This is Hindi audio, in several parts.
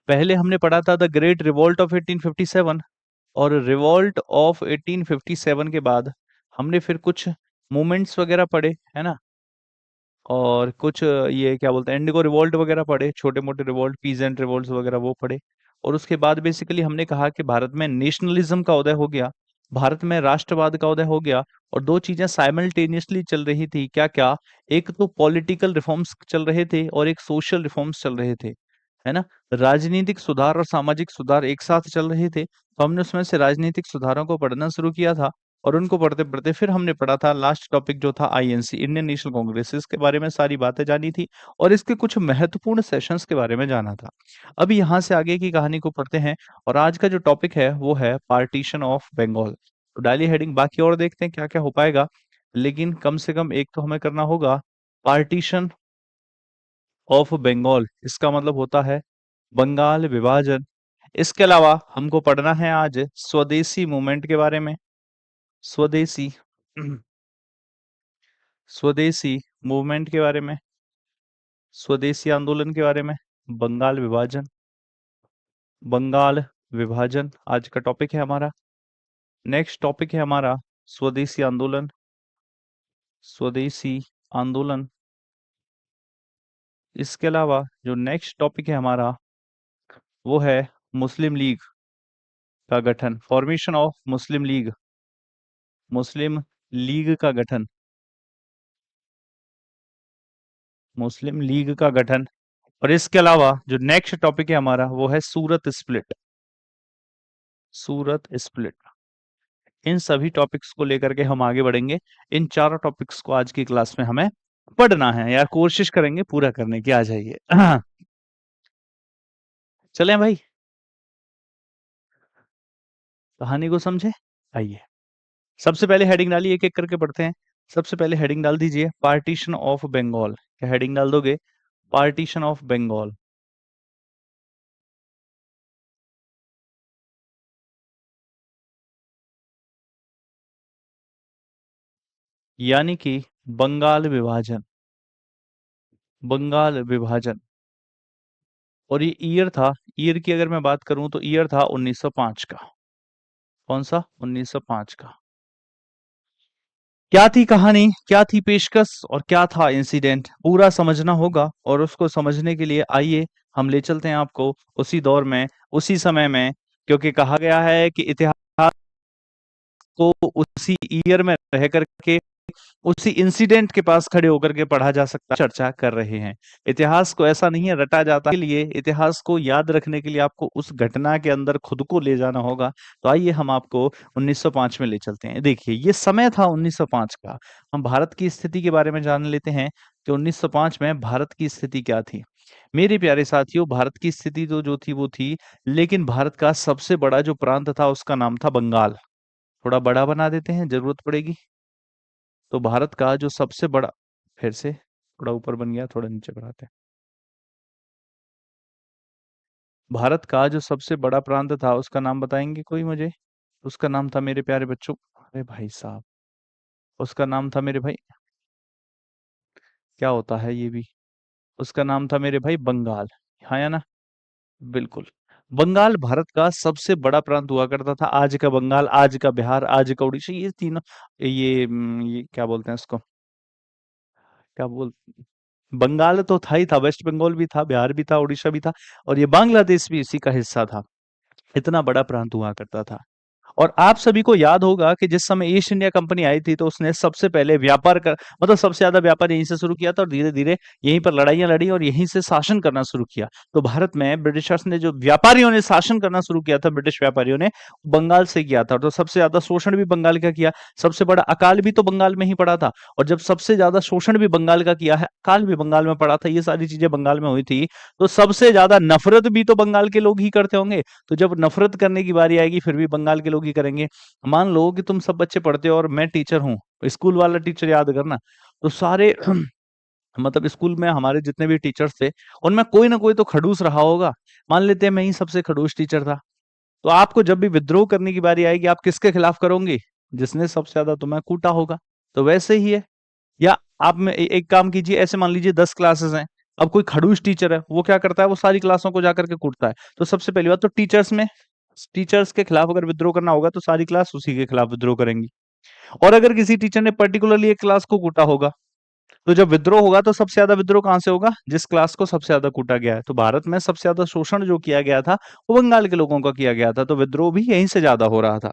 पहले हमने पढ़ा था द ग्रेट रिवॉल्ट ऑफ 1857, और रिवॉल्ट ऑफ 1857 के बाद हमने फिर कुछ मूवमेंट्स वगैरह पढ़े, है ना। और कुछ ये क्या बोलते हैं, इंडिगो रिवॉल्ट वगैरह पढ़े, छोटे मोटे रिवॉल्ट, पीजेंट रिवॉल्ट वगैरह वो पढ़े। और उसके बाद बेसिकली हमने कहा कि भारत में नेशनलिज्म का उदय हो गया, भारत में राष्ट्रवाद का उदय हो गया। और दो चीजें साइमल्टेनियसली चल रही थी, क्या क्या, एक तो पॉलिटिकल रिफॉर्म्स चल रहे थे और एक सोशल रिफॉर्म्स चल रहे थे, है ना। राजनीतिक सुधार और सामाजिक सुधार एक साथ चल रहे थे, तो हमने उसमें से राजनीतिक सुधारों को पढ़ना शुरू किया था। और उनको पढ़ते पढ़ते फिर हमने पढ़ा था लास्ट टॉपिक जो था आईएनसी, इंडियन नेशनल कांग्रेस, इसके बारे में सारी बातें जानी थी और इसके कुछ महत्वपूर्ण सेशंस के बारे में जाना था। अभी यहाँ से आगे की कहानी को पढ़ते हैं, और आज का जो टॉपिक है वो है पार्टीशन ऑफ बंगाल। तो डालिए हेडिंग, बाकी और देखते हैं क्या क्या हो पाएगा, लेकिन कम से कम एक तो हमें करना होगा। पार्टीशन ऑफ बंगाल, इसका मतलब होता है बंगाल विभाजन। इसके अलावा हमको पढ़ना है आज स्वदेशी मूवमेंट के बारे में, स्वदेशी स्वदेशी मूवमेंट के बारे में, स्वदेशी आंदोलन के बारे में, बंगाल विभाजन, बंगाल विभाजन आज का टॉपिक है हमारा। नेक्स्ट टॉपिक है हमारा स्वदेशी आंदोलन, स्वदेशी आंदोलन। इसके अलावा जो नेक्स्ट टॉपिक है हमारा वो है मुस्लिम लीग का गठन, formation of Muslim league, Muslim league का गठन, मुस्लिम लीग का गठन। और इसके अलावा जो नेक्स्ट टॉपिक है हमारा वो है सूरत स्प्लिट, सूरत स्प्लिट। इन सभी टॉपिक्स को लेकर के हम आगे बढ़ेंगे। इन चारों टॉपिक्स को आज की क्लास में हमें पढ़ना है यार, कोशिश करेंगे पूरा करने की, आ जाइए। चलें भाई, कहानी को समझे, आइए। सबसे पहले हेडिंग डालिए, एक एक करके पढ़ते हैं। सबसे पहले हेडिंग डाल दीजिए पार्टीशन ऑफ बंगाल। क्या हेडिंग डाल दोगे? Partition of Bengal. यानी कि बंगाल विभाजन, बंगाल विभाजन। और ये ईयर था, ईयर की अगर मैं बात करूं तो ईयर था 1905 का। कौन सा? 1905 का। क्या थी कहानी, क्या थी पेशकश और क्या था इंसिडेंट, पूरा समझना होगा। और उसको समझने के लिए आइए हम ले चलते हैं आपको उसी दौर में, उसी समय में। क्योंकि कहा गया है कि इतिहास को उसी ईयर में रह करके, उसी इंसिडेंट के पास खड़े होकर के पढ़ा जा सकता है, चर्चा कर रहे हैं। इतिहास को ऐसा नहीं है रटा जाता, के लिए इतिहास को याद रखने के लिए आपको उस घटना के अंदर खुद को ले जाना होगा। तो आइए हम आपको 1905 में ले चलते हैं। देखिए ये समय था 1905 का। हम भारत की स्थिति के बारे में जान लेते हैं कि 1905 में भारत की स्थिति क्या थी। मेरे प्यारे साथियों, भारत की स्थिति तो जो थी वो थी, लेकिन भारत का सबसे बड़ा जो प्रांत था उसका नाम था बंगाल। थोड़ा बड़ा बना देते हैं, जरूरत पड़ेगी। तो भारत का जो सबसे बड़ा, फिर से थोड़ा ऊपर बन गया, थोड़ा नीचे बढ़ाते हैं। भारत का जो सबसे बड़ा प्रांत था उसका नाम बताएंगे कोई मुझे? उसका नाम था मेरे प्यारे बच्चों, अरे भाई साहब, उसका नाम था मेरे भाई, क्या होता है ये भी, उसका नाम था मेरे भाई बंगाल। हाँ या ना? बिल्कुल। बंगाल भारत का सबसे बड़ा प्रांत हुआ करता था। आज का बंगाल, आज का बिहार, आज का उड़ीसा, ये तीनों, ये क्या बोलते हैं इसको, क्या बोल, बंगाल तो था ही था, वेस्ट बंगाल भी था, बिहार भी था, उड़ीसा भी था, और ये बांग्लादेश भी इसी का हिस्सा था। इतना बड़ा प्रांत हुआ करता था। और आप सभी को याद होगा कि जिस समय ईस्ट इंडिया कंपनी आई थी तो उसने सबसे पहले व्यापार कर, मतलब सबसे ज्यादा व्यापार यहीं से शुरू किया था, और धीरे धीरे यहीं पर लड़ाइयां लड़ी और यहीं से शासन करना शुरू किया। तो भारत में ब्रिटिशर्स ने, जो व्यापारियों ने शासन करना शुरू किया था, ब्रिटिश व्यापारियों ने, बंगाल से किया था। तो सबसे ज्यादा शोषण भी बंगाल का किया, सबसे बड़ा अकाल भी तो बंगाल में ही पड़ा था। और जब सबसे ज्यादा शोषण भी बंगाल का किया है, अकाल भी बंगाल में पड़ा था, ये सारी चीजें बंगाल में हुई थी, तो सबसे ज्यादा नफरत भी तो बंगाल के लोग ही करते होंगे। तो जब नफरत करने की बारी आएगी फिर भी बंगाल के लोग ही करेंगे। मान लो कि तुम सब बच्चे पढ़ते हो और मैं टीचर हूँ, स्कूल वाला टीचर याद करना। तो सारे मतलब स्कूल में हमारे जितने भी टीचर्स थे उनमें कोई ना कोई तो खड़ूस रहा होगा। मान लेते हैं मैं ही सबसे खड़ूस टीचर था। तो आपको जब भी विद्रोह करने की बारी आएगी आप किसके खिलाफ करोगे? जिसने सबसे ज्यादा तुम्हें कूटा होगा। तो वैसे ही है। या आप में एक काम कीजिए, ऐसे मान लीजिए 10 क्लासेस हैं, अब कोई खड़ूस टीचर है, वो क्या करता है, वो सारी क्लासों को जाकर के कूटता है। तो सबसे पहली बात तो टीचर्स के खिलाफ अगर विद्रोह करना होगा तो सारी क्लास उसी के खिलाफ विद्रोह करेंगी। और अगर किसी टीचर ने पर्टिकुलरली एक क्लास को कूटा होगा, तो जब विद्रोह होगा तो सबसे ज्यादा विद्रोह कहां से होगा, जिस क्लास को सबसे ज्यादा कूटा गया है। तो भारत में सबसे ज्यादा शोषण जो किया गया था वो बंगाल के लोगों का किया गया था, तो विद्रोह भी यहीं से ज्यादा हो रहा था।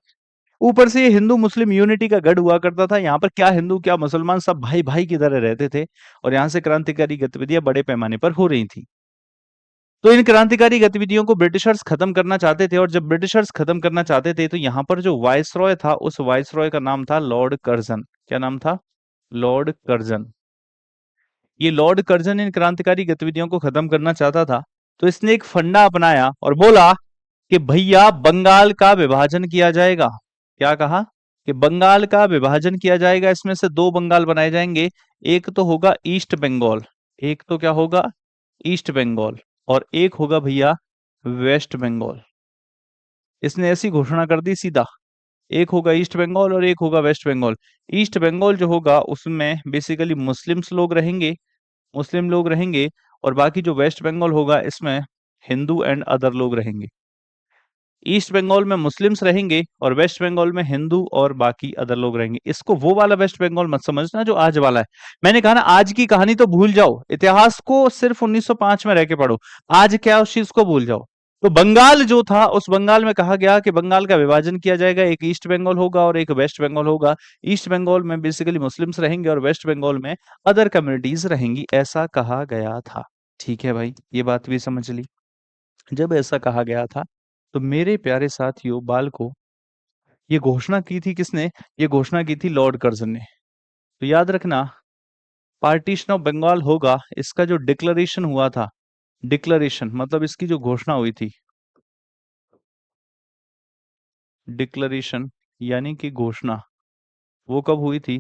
ऊपर से ये हिंदू मुस्लिम यूनिटी का गढ़ हुआ करता था, यहाँ पर क्या हिंदू क्या मुसलमान सब भाई भाई की तरह रहते थे, और यहाँ से क्रांतिकारी गतिविधियां बड़े पैमाने पर हो रही थी। तो इन क्रांतिकारी गतिविधियों को ब्रिटिशर्स खत्म करना चाहते थे, और जब ब्रिटिशर्स खत्म करना चाहते थे तो यहाँ पर जो वायसरॉय था, उस वायसरॉय का नाम था लॉर्ड कर्जन। क्या नाम था? Lord Curzon. ये लॉर्ड कर्जन इन क्रांतिकारी गतिविधियों को खत्म करना चाहता था। तो इसने एक फंडा अपनाया और बोला कि भैया बंगाल का विभाजन किया जाएगा। क्या कहा? कि बंगाल का विभाजन किया जाएगा, इसमें से दो बंगाल बनाए जाएंगे। एक तो होगा ईस्ट बंगाल, एक तो क्या होगा, ईस्ट बंगाल, और एक होगा भैया वेस्ट बंगाल। इसने ऐसी घोषणा कर दी सीधा, एक होगा ईस्ट बंगाल और एक होगा वेस्ट बंगाल। ईस्ट बंगाल जो होगा उसमें बेसिकली मुस्लिम लोग रहेंगे, और बाकी जो वेस्ट बंगाल होगा इसमें हिंदू एंड अदर लोग रहेंगे। ईस्ट बंगाल में मुस्लिम्स रहेंगे और वेस्ट बंगाल में हिंदू और बाकी अदर लोग रहेंगे। इसको वो वाला वेस्ट बंगाल मत समझना जो आज वाला है। मैंने कहा ना, आज की कहानी तो भूल जाओ, इतिहास को सिर्फ 1905 में रह के पढ़ो। आज क्या है उस चीज को भूल जाओ। तो बंगाल जो था, उस बंगाल में कहा गया कि बंगाल का विभाजन किया जाएगा, एक ईस्ट बंगाल होगा और एक वेस्ट बंगाल होगा। ईस्ट बंगाल में बेसिकली मुस्लिम्स रहेंगे और वेस्ट बंगाल में अदर कम्युनिटीज रहेंगी, ऐसा कहा गया था। ठीक है भाई, ये बात भी समझ ली। जब ऐसा कहा गया था तो मेरे प्यारे साथियों बालको, ये घोषणा की थी किसने? ये घोषणा की थी लॉर्ड कर्जन ने। तो याद रखना, पार्टीशन ऑफ बंगाल होगा, इसका जो डिक्लेरेशन हुआ था, डिक्लेरेशन मतलब इसकी जो घोषणा हुई थी, डिक्लेरेशन यानी कि घोषणा, वो कब हुई थी?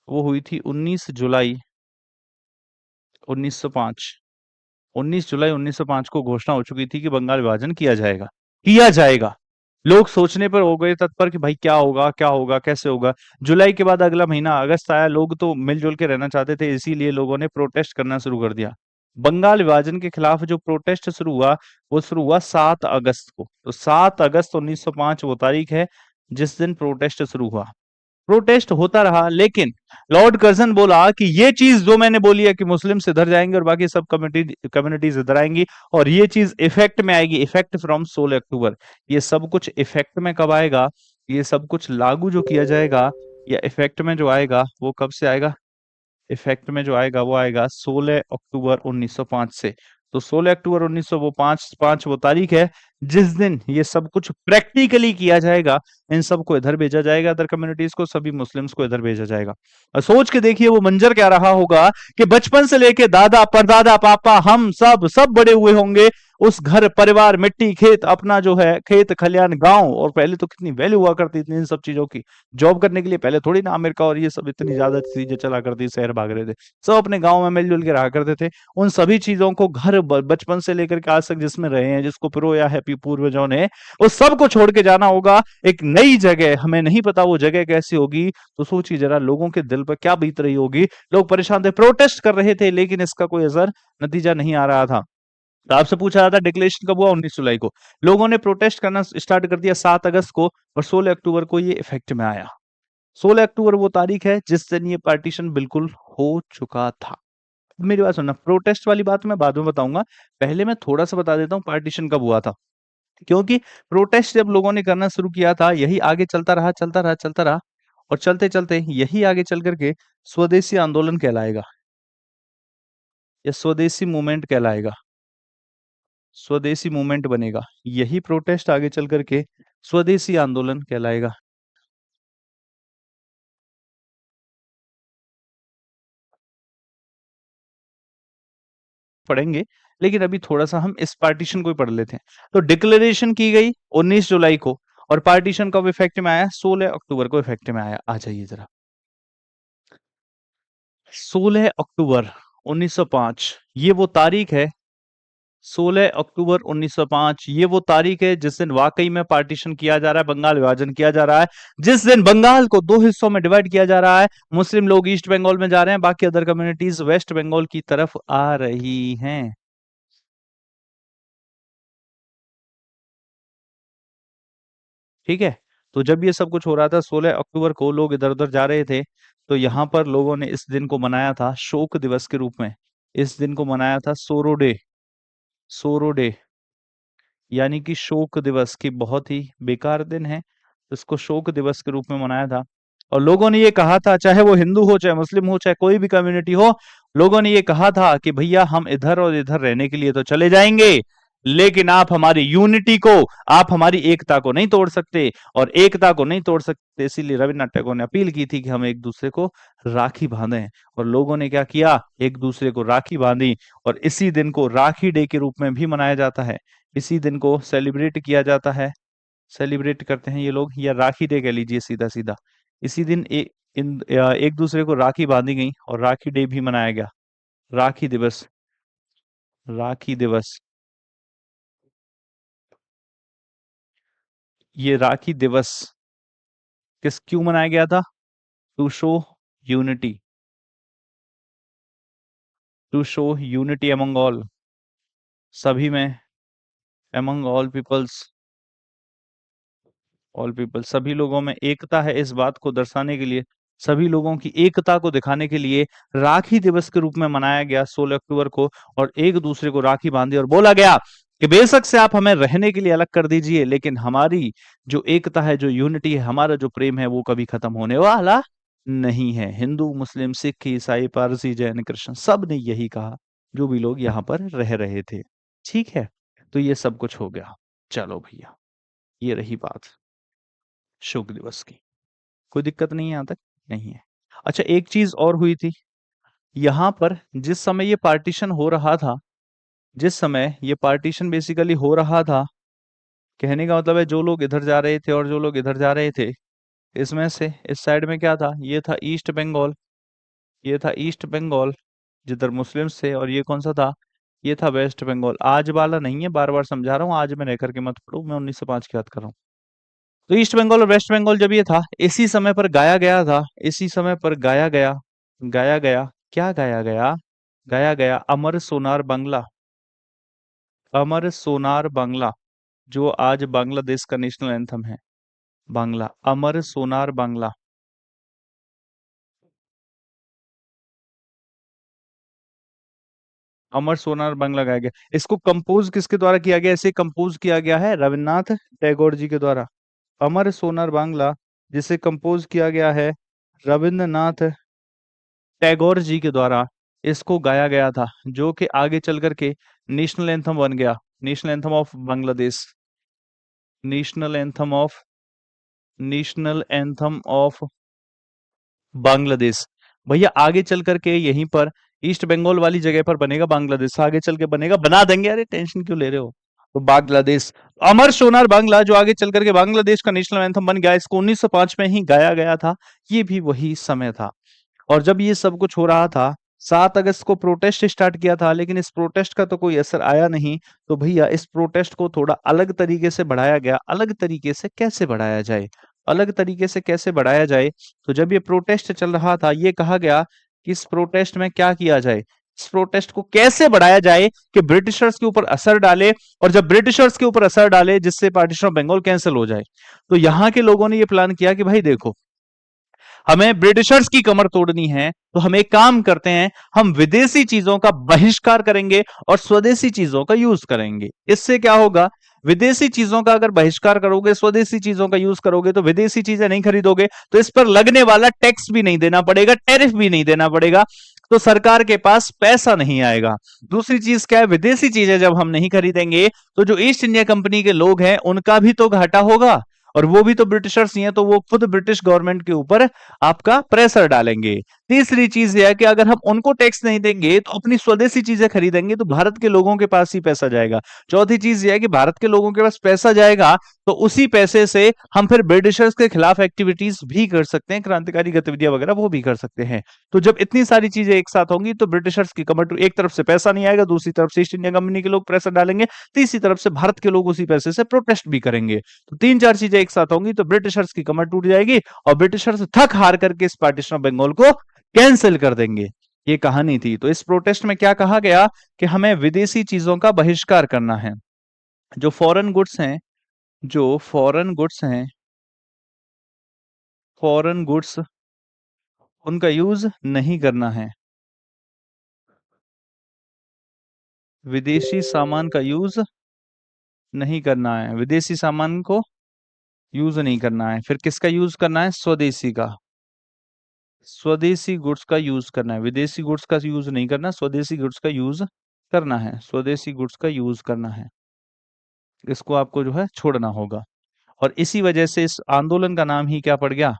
वो हुई थी 19 जुलाई 1905। 19 जुलाई 1905 को घोषणा हो चुकी थी कि बंगाल विभाजन किया जाएगा, किया जाएगा। लोग सोचने पर हो गए तत्पर कि भाई क्या होगा, क्या होगा, कैसे होगा। जुलाई के बाद अगला महीना अगस्त आया, लोग तो मिलजुल के रहना चाहते थे, इसीलिए लोगों ने प्रोटेस्ट करना शुरू कर दिया। बंगाल विभाजन के खिलाफ जो प्रोटेस्ट शुरू हुआ, वो शुरू हुआ 7 अगस्त को। तो 7 अगस्त 1905 वो तारीख है जिस दिन प्रोटेस्ट शुरू हुआ। प्रोटेस्ट होता रहा, लेकिन लॉर्ड कर्जन बोला कि ये चीज जो मैंने बोली है कि मुस्लिम इधर जाएंगे और बाकी सब कम्युनिटीज इधर आएंगी, और ये चीज इफेक्ट में आएगी, इफेक्ट फ्रॉम 16 अक्टूबर। ये सब कुछ इफेक्ट में कब आएगा? ये सब कुछ लागू जो किया जाएगा या इफेक्ट में जो आएगा वो कब से आएगा? इफेक्ट में जो आएगा वो आएगा 16 अक्टूबर 1905 से। तो 16 अक्टूबर 1900 वो पांच पांच वो तारीख है जिस दिन ये सब कुछ प्रैक्टिकली किया जाएगा। इन सबको इधर भेजा जाएगा, अदर कम्युनिटीज को, सभी मुस्लिम्स को इधर भेजा जाएगा। और सोच के देखिए वो मंजर क्या रहा होगा कि बचपन से लेके दादा परदादा पापा हम सब बड़े हुए होंगे उस घर परिवार मिट्टी खेत, अपना जो है खेत खलियान गांव। और पहले तो कितनी वैल्यू हुआ करती थी इन सब चीजों की, जॉब करने के लिए पहले थोड़ी ना अमेरिका और ये सब इतनी ज्यादा चीजें चला करती, शहर भाग रहे थे। सब अपने गांव में मिलजुल के रहा करते थे। उन सभी चीजों को घर बचपन से लेकर के आज तक जिसमें रहे हैं, जिसको पिरोया है पूर्वजों ने, उस सब को छोड़ के जाना होगा एक नई जगह। हमें नहीं पता वो जगह कैसी होगी। तो सोचिए जरा लोगों के दिल पर क्या बीत रही होगी। लोग परेशान थे, प्रोटेस्ट कर रहे थे, लेकिन इसका कोई असर नतीजा नहीं आ रहा था। तो आपसे पूछा जाता डिक्लेरेशन कब हुआ? 19 जुलाई को। लोगों ने प्रोटेस्ट करना स्टार्ट कर दिया 7 अगस्त को, और 16 अक्टूबर को ये इफेक्ट में आया। 16 अक्टूबर वो तारीख है जिस दिन ये पार्टीशन बिल्कुल हो चुका था। अब मेरी बात सुनना, प्रोटेस्ट वाली बात मैं बाद में बताऊंगा, पहले मैं थोड़ा सा बता देता हूँ पार्टीशन कब हुआ था। क्योंकि प्रोटेस्ट जब लोगों ने करना शुरू किया था, यही आगे चलता रहा चलता रहा चलता रहा, और चलते चलते यही आगे चल करके स्वदेशी आंदोलन कहलाएगा, या स्वदेशी मूवमेंट कहलाएगा, स्वदेशी मूवमेंट बनेगा। यही प्रोटेस्ट आगे चल करके स्वदेशी आंदोलन कहलाएगा। पढ़ेंगे, लेकिन अभी थोड़ा सा हम इस पार्टीशन को ही पढ़ लेते हैं। तो डिक्लेरेशन की गई 19 जुलाई को, और पार्टीशन कब इफेक्ट में आया? 16 अक्टूबर को इफेक्ट में आया। आ जाइए जरा, 16 अक्टूबर 1905 ये वो तारीख है 16 अक्टूबर 1905 ये वो तारीख है जिस दिन वाकई में पार्टीशन किया जा रहा है, बंगाल विभाजन किया जा रहा है, जिस दिन बंगाल को दो हिस्सों में डिवाइड किया जा रहा है। मुस्लिम लोग ईस्ट बंगाल में जा रहे हैं, बाकी अदर कम्युनिटीज वेस्ट बंगाल की तरफ आ रही हैं। ठीक है। तो जब ये सब कुछ हो रहा था 16 अक्टूबर को लोग इधर उधर जा रहे थे, तो यहाँ पर लोगों ने इस दिन को मनाया था शोक दिवस के रूप में। इस दिन को मनाया था सोरो डे। सोरो डे यानी कि शोक दिवस की बहुत ही बेकार दिन है, इसको शोक दिवस के रूप में मनाया था। और लोगों ने ये कहा था, चाहे वो हिंदू हो, चाहे मुस्लिम हो, चाहे कोई भी कम्युनिटी हो, लोगों ने ये कहा था कि भैया हम इधर और इधर रहने के लिए तो चले जाएंगे, लेकिन आप हमारी यूनिटी को, आप हमारी एकता को नहीं तोड़ सकते। और एकता को नहीं तोड़ सकते, इसीलिए रविन्द्रनाथ टैगोर ने अपील की थी कि हम एक दूसरे को राखी बांधें। और लोगों ने क्या किया, एक दूसरे को राखी बांधी। और इसी दिन को राखी डे के रूप में भी मनाया जाता है, इसी दिन को सेलिब्रेट किया जाता है, सेलिब्रेट करते हैं ये लोग, या राखी डे कह लीजिए सीधा सीधा। इसी दिन एक दूसरे को राखी बांधी गई और राखी डे भी मनाया गया। राखी दिवस, राखी दिवस, ये राखी दिवस क्यों मनाया गया था? To show unity, to show unity among all, सभी में, अमंग ऑल पीपल, सभी लोगों में एकता है, इस बात को दर्शाने के लिए, सभी लोगों की एकता को दिखाने के लिए राखी दिवस के रूप में मनाया गया 16 अक्टूबर को। और एक दूसरे को राखी बांधी और बोला गया कि बेशक से आप हमें रहने के लिए अलग कर दीजिए, लेकिन हमारी जो एकता है, जो यूनिटी है, हमारा जो प्रेम है, वो कभी खत्म होने वाला नहीं है। हिंदू, मुस्लिम, सिख, ईसाई, पारसी, जैन, कृष्ण, सब ने यही कहा, जो भी लोग यहाँ पर रह रहे थे। ठीक है। तो ये सब कुछ हो गया। चलो भैया, ये रही बात शोक दिवस की। कोई दिक्कत नहीं है यहाँ तक? नहीं है। अच्छा, एक चीज और हुई थी यहाँ पर, जिस समय ये पार्टीशन हो रहा था, जिस समय ये पार्टीशन बेसिकली हो रहा था, कहने का मतलब है जो लोग इधर जा रहे थे और जो लोग इधर जा रहे थे, इसमें से इस साइड में क्या था, ये था ईस्ट बंगाल, ये था ईस्ट बंगाल जिधर मुस्लिम्स थे, और ये कौन सा था, ये था वेस्ट बंगाल। आज वाला नहीं है, बार बार समझा रहा हूँ, आज में रह करके मत पढ़ो, मैं 1905 की बात कर रहा हूँ। तो ईस्ट बंगाल और वेस्ट बंगाल जब ये था, इसी समय पर गाया गया था, इसी समय पर गाया गया, गाया गया, क्या गाया गया, गाया गया अमर सोनार बांग्ला, अमर सोनार बांग्ला, जो आज बांग्लादेश का नेशनल एंथम है, बांग्ला, अमर सोनार बांग्ला। अमर सोनार बांग्ला गाया गया। इसको कंपोज किसके द्वारा किया गया? इसे कंपोज किया गया है रविन्द्रनाथ टैगोर जी के द्वारा। अमर सोनार बांग्ला जिसे कंपोज किया गया है रविन्द्रनाथ टैगोर जी के द्वारा, इसको गाया गया था, जो कि आगे चल करके नेशनल एंथम बन गया, national anthem of Bangladesh, national anthem of, national anthem of Bangladesh. भैया आगे चल करके यहीं पर ईस्ट बंगाल वाली जगह पर बनेगा बांग्लादेश, आगे चल के बनेगा, बना देंगे, अरे टेंशन क्यों ले रहे हो। तो बांग्लादेश, अमर सोनार बांग्ला जो आगे चल करके बांग्लादेश का नेशनल एंथम बन गया, इसको 1905 में ही गाया गया था। ये भी वही समय था। और जब ये सब कुछ हो रहा था, 7 अगस्त को प्रोटेस्ट स्टार्ट किया था, लेकिन इस प्रोटेस्ट का तो कोई असर आया नहीं। तो भैया इस प्रोटेस्ट को थोड़ा अलग तरीके से बढ़ाया गया। अलग तरीके से कैसे बढ़ाया जाए, अलग तरीके से कैसे बढ़ाया जाए? तो जब ये प्रोटेस्ट चल रहा था, ये कहा गया कि इस प्रोटेस्ट में क्या किया जाए, इस प्रोटेस्ट को कैसे बढ़ाया जाए कि ब्रिटिशर्स के ऊपर असर डाले, और जब ब्रिटिशर्स के ऊपर असर डाले जिससे पार्टीशन ऑफ बंगाल कैंसिल हो जाए। तो यहाँ के लोगों ने ये प्लान किया कि भाई देखो, हमें ब्रिटिशर्स की कमर तोड़नी है, तो हम एक काम करते हैं, हम विदेशी चीजों का बहिष्कार करेंगे और स्वदेशी चीजों का यूज करेंगे। इससे क्या होगा, विदेशी चीजों का अगर बहिष्कार करोगे, स्वदेशी चीजों का यूज करोगे, तो विदेशी चीजें नहीं खरीदोगे, तो इस पर लगने वाला टैक्स भी नहीं देना पड़ेगा, टैरिफ भी नहीं देना पड़ेगा, तो सरकार के पास पैसा नहीं आएगा। दूसरी चीज क्या है, विदेशी चीजें जब हम नहीं खरीदेंगे, तो जो ईस्ट इंडिया कंपनी के लोग हैं उनका भी तो घाटा होगा, और वो भी तो ब्रिटिशर्स ही हैं, तो वो खुद ब्रिटिश गवर्नमेंट के ऊपर आपका प्रेशर डालेंगे। तीसरी चीज यह है कि अगर हम उनको टैक्स नहीं देंगे तो अपनी स्वदेशी चीजें खरीदेंगे, तो भारत के लोगों के पास ही पैसा जाएगा। चौथी चीज यह है कि भारत के लोगों के पास पैसा जाएगा, तो उसी पैसे से हम फिर ब्रिटिशर्स के खिलाफ एक्टिविटीज भी कर सकते हैं, क्रांतिकारी गतिविधियां वगैरह वो भी कर सकते हैं। तो जब इतनी सारी चीजें एक साथ होंगी तो ब्रिटिशर्स की कमर टू, एक तरफ से पैसा नहीं आएगा, दूसरी तरफ से ईस्ट इंडिया कंपनी के लोग प्रेशर डालेंगे, तीसरी तरफ से भारत के लोग उसी पैसे से प्रोटेस्ट भी करेंगे। तो तीन चार चीजें एक साथ होंगी तो ब्रिटिशर्स की कमर टूट जाएगी और ब्रिटिशर्स थक हार करके इस पार्टीशन ऑफ बंगाल को कैंसिल कर देंगे। ये कहानी थी। तो इस प्रोटेस्ट में क्या कहा गया कि हमें विदेशी चीजों का बहिष्कार करना है। जो फॉरेन गुड्स हैं, जो फॉरेन गुड्स हैं, फॉरेन गुड्स, उनका यूज नहीं करना है। विदेशी सामान का यूज नहीं करना है, विदेशी सामान को यूज नहीं करना है। फिर किसका यूज करना है? स्वदेशी का। स्वदेशी गुड्स का यूज करना है, विदेशी गुड्स का यूज नहीं करना, स्वदेशी गुड्स का यूज करना है, स्वदेशी गुड्स का यूज करना है। इसको आपको जो है छोड़ना होगा। और इसी वजह से इस आंदोलन का नाम ही क्या पड़ गया?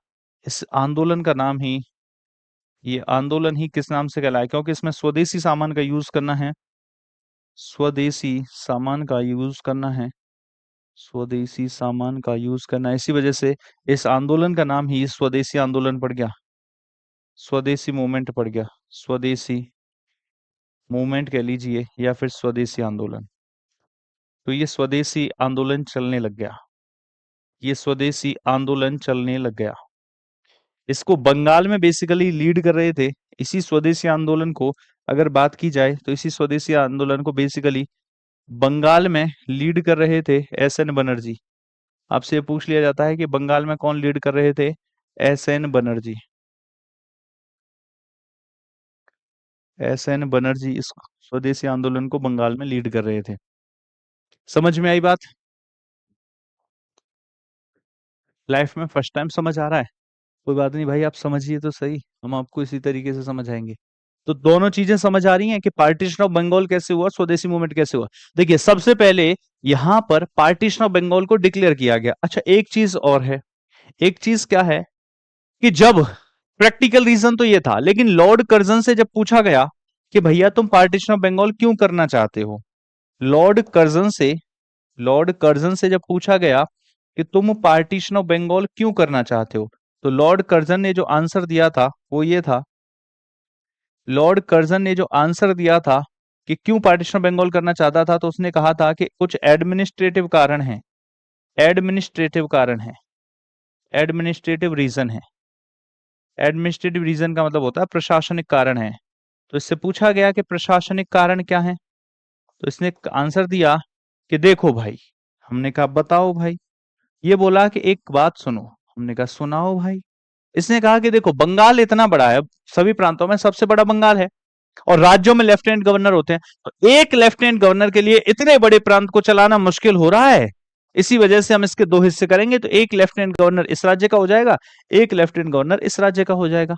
इस आंदोलन का नाम ही, ये आंदोलन ही किस नाम से कहलाया? क्योंकि इसमें स्वदेशी सामान का यूज करना है, स्वदेशी सामान का यूज करना है, स्वदेशी सामान का यूज करना है। इसी वजह से इस आंदोलन का नाम ही स्वदेशी आंदोलन पड़ गया, स्वदेशी मूवमेंट पड़ गया, स्वदेशी मूवमेंट कह लीजिए या फिर स्वदेशी आंदोलन। तो ये स्वदेशी आंदोलन चलने लग गया, ये स्वदेशी आंदोलन चलने लग गया। इसको बंगाल में बेसिकली लीड कर रहे थे, इसी स्वदेशी आंदोलन को अगर बात की जाए तो इसी स्वदेशी आंदोलन को बेसिकली बंगाल में लीड कर रहे थे एस एन बनर्जी। आपसे ये पूछ लिया जाता है कि बंगाल में कौन लीड कर रहे थे? S N Banerjee. S N Banerjee इस स्वदेशी आंदोलन को बंगाल में लीड कर रहे थे। समझ में आई बात? लाइफ में फर्स्ट टाइम समझ आ रहा है? कोई बात नहीं भाई, आप समझिए तो सही, हम आपको इसी तरीके से समझाएंगे। तो दोनों चीजें समझ आ रही हैं कि पार्टीशन ऑफ बंगाल कैसे हुआ, स्वदेशी मूवमेंट कैसे हुआ। देखिए सबसे पहले यहां पर पार्टीशन ऑफ बंगाल को डिक्लेयर किया गया। अच्छा एक चीज और है, एक चीज क्या है कि जब, प्रैक्टिकल रीजन तो ये था, लेकिन लॉर्ड कर्जन से जब पूछा गया कि भैया तुम पार्टीशन ऑफ बंगाल क्यों करना चाहते हो, लॉर्ड कर्जन से, लॉर्ड कर्जन से जब पूछा गया कि तुम पार्टीशन ऑफ बंगाल क्यों करना चाहते हो, तो लॉर्ड कर्जन ने जो आंसर दिया था वो ये था, लॉर्ड कर्जन ने जो आंसर दिया था कि क्यों पार्टीशन ऑफ बंगाल करना चाहता था, तो उसने कहा था कि कुछ एडमिनिस्ट्रेटिव कारण है, एडमिनिस्ट्रेटिव कारण है, एडमिनिस्ट्रेटिव रीजन है। एडमिनिस्ट्रेटिव रीजन का मतलब होता है प्रशासनिक कारण है। तो इससे पूछा गया कि प्रशासनिक कारण क्या है, तो इसने आंसर दिया कि देखो भाई। हमने कहा बताओ भाई। ये बोला कि एक बात सुनो। हमने कहा सुनाओ भाई। इसने कहा कि देखो बंगाल इतना बड़ा है, सभी प्रांतों में सबसे बड़ा बंगाल है, और राज्यों में लेफ्टिनेंट गवर्नर होते हैं, तो एक लेफ्टिनेंट गवर्नर के लिए इतने बड़े प्रांत को चलाना मुश्किल हो रहा है। इसी वजह से हम इसके दो हिस्से करेंगे, तो एक लेफ्टिनेंट गवर्नर इस राज्य का हो जाएगा, एक लेफ्टिनेंट गवर्नर इस राज्य का हो जाएगा।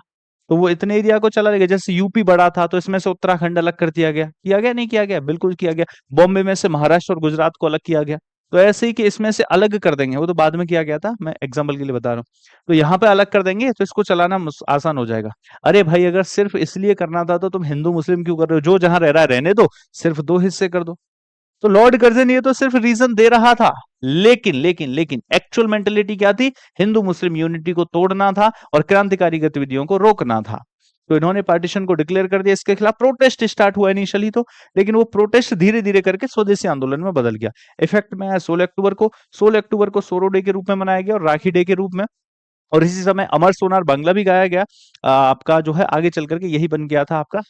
तो वो इतने एरिया को चला लेगा। जैसे यूपी बड़ा था तो इसमें से उत्तराखंड अलग कर दिया गया, किया गया नहीं किया गया? बिल्कुल किया गया। बॉम्बे में से महाराष्ट्र और गुजरात को अलग किया गया। तो ऐसे ही कि इसमें से अलग कर देंगे, वो तो बाद में किया गया था, मैं एग्जाम्पल के लिए बता रहा हूँ। तो यहाँ पे अलग कर देंगे तो इसको चलाना आसान हो जाएगा। अरे भाई अगर सिर्फ इसलिए करना था तो तुम हिंदू मुस्लिम क्यों कर रहे हो? जो जहां रह रहा है रहने दो, सिर्फ दो हिस्से कर दो। तो लॉर्ड कर्जन ये तो सिर्फ रीजन दे रहा था, लेकिन लेकिन लेकिन एक्चुअल मेंटेलिटी क्या थी? हिंदू मुस्लिम यूनिटी को तोड़ना था और क्रांतिकारी गतिविधियों को रोकना था। तो इन्होंने पार्टीशन को डिक्लेयर कर दिया। इसके खिलाफ प्रोटेस्ट स्टार्ट हुआ इनिशियली तो, लेकिन वो प्रोटेस्ट धीरे धीरे करके स्वदेशी आंदोलन में बदल गया। इफेक्ट में आया 16 अक्टूबर को। 16 अक्टूबर को सोरो डे के रूप में मनाया गया और राखी डे के रूप में। और इसी समय अमर सोनार बांग्ला भी गाया गया। आपका जो है आगे चल करके यही बन गया था आपका